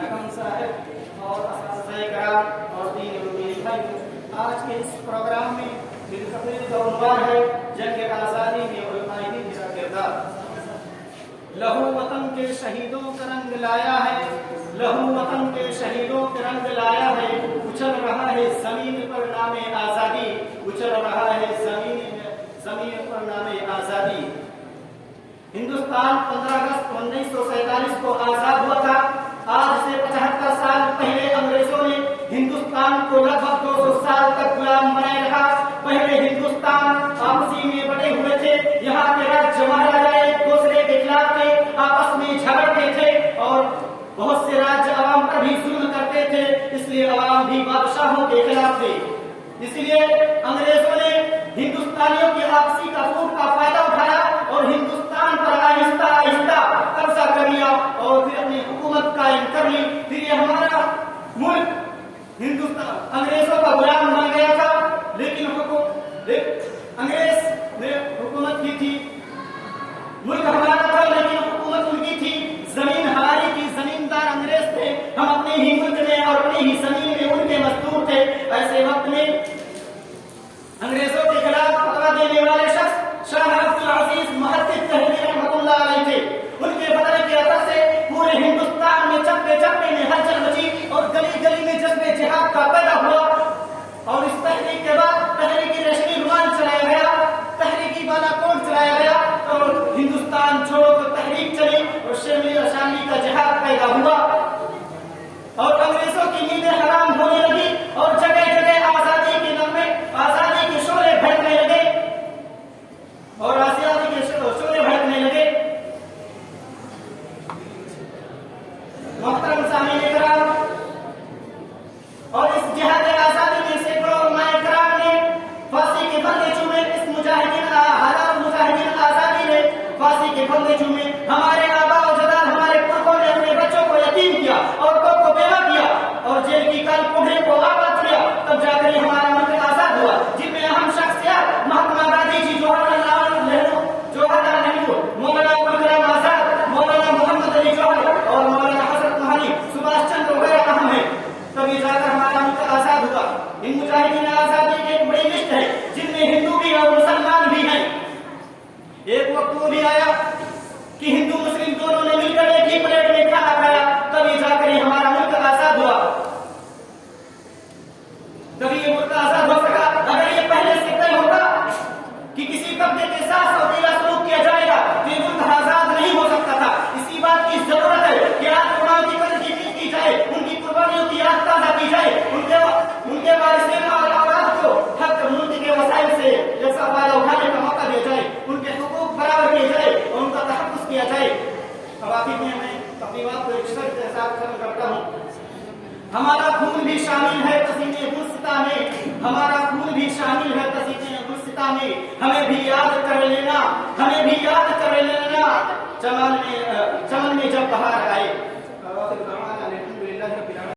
हकम साहब और असहायकार और दीन भाई, आज के इस प्रोग्राम में तकरीर का उन्वान है जंग आज़ादी में उलमाए का किरदार। लहू वतन के शहीदों का रंग लाया है, लहू वतन के शहीदों के रंग लाया है। उछल रहा है जमीन पर नामे आज़ादी, उछल रहा है जमीन पर नामे आज़ादी। हिंदुस्तान 15 अगस्त 1947 को आजाद हुआ था। आज से 75 साल पहले अंग्रेजों ने हिंदुस्तान को लगभग 200 साल तक गुलाम बनाए रखा। पहले हिंदुस्तान आपसी में बटे हुए थे। यहाँ के राज्य महाराजा एक दूसरे के खिलाफ थे, आपस में झगड़ते थे और बहुत से राज्य अवाम पर भी जुल्म करते थे। इसलिए अवाम भी बादशाहों के खिलाफ थे। इसलिए अंग्रेजों ने हिंदुस्तानियों की आपसी का फूट का फायदा उठाया और हिंदुस्तान पर आहिस्ता आहिस्ता कब्जा कर लिया और फिर अपनी हुकूमत कायम कर ली। फिर ये हमारा मुल्क हिंदुस्तान अंग्रेजों का गुलाम बन गया था, लेकिन अंग्रेज ने हुकूमत की थी। मुल्क हमारा था लेकिन हुकूमत उनकी थी। जमीन हमारी थी, जमींदार अंग्रेज थे। हम अपने ही मुल्क में और अपनी ही जमीन में उनके मजदूर थे। ऐसे वक्त में अंग्रेजों के खिलाफ फतवा देने वाले शख्स शाह अब्दुल अजीज मुहद्दिस दहलवी रहमतुल्लाह अलैह थे। उनके बदले के असर से पूरे हिंदुस्तान में चप्पे चप्पे में हलचल मची और गली गली में जज्बे जिहाद का पैदा हुआ। और इस तहरीक के बाद तहरीकी रेशमी रुमाल चलाया गया, तहरीकी बालाकोट चलाया गया और हिंदुस्तान छोड़ो तो तहरीक चली और शर्मी अशानी का जिहाद पैदा हुआ और अंग्रेजों की नींदें हराम होने लगी और जगह जगह आजादी के नाम में आजादी के शोले भड़कने लगे और आजादी के शोले भड़कने लगे। मोहतरम सामीन इकराम, और इस जिहाद आजादी में सैकड़ों उलमाए किराम ने फांसी के फंदे चूमे। इस मुजाहिदीन आजादी ने फांसी के फंदे चूमे। हमारे आबा और जदाद, हमारे पुरखों ने अपने बच्चों को यतीम किया, औरतों को बेवा किया और जेल की काल कोठरी को आबाद किया। तब जाकर हमारा मुल्क आजाद हुआ, जिनमें अहम शख्सियत महात्मा गांधी जी, जवाहरलाल नेहरू, मौलाना अबुल कलाम आजाद, मौलाना मोहम्मद अली जौहर और मौलाना हजरत मोहनी सुभाष चंद्र वगैरह अहम है। तभी जाकर हमारा मुल्क आजाद हुआ। इन मुजाहिदीन आजादी की एक बड़ी लिस्ट है जिनमें हिंदू भी और मुसलमान भी हैं। एक वक्त वो भी आया कि हिंदू मुस्लिम दोनों ने मिलकर एक ही प्लेट में खाना खाया, तभी जाकर हमारा मुल्क आजाद हुआ। तभी ये मुल्क आजाद हो सका। अगर ये पहले से तय होता कि किसी तबके के साथ सौतेला सलूक किया जाएगा तो ये मुल्क आजाद नहीं हो सकता था। इसी बात की जरूरत है कि आज उलमाओं की कदर की जाए, उनकी कुर्बानियों की याद ताज़ा की जाए, उनके वारिसीन और औलाद को हक मुल्क के वसाइल से जैसा फायदा उठाने का मौका दिया जाए, उनके हुकूक बराबर किए जाए और उनका तहफ़्फ़ुज़ किया जाए। अब आखिर में मैं अपनी बात को एक शर्त के साथ खत्म करता हूँ। हमारा खून भी शामिल है पसीने गुलसिता में, हमारा खून भी शामिल है पसीने गुलसिता में। हमें भी याद कर लेना, हमें भी याद कर लेना चमन में जब बहार आए।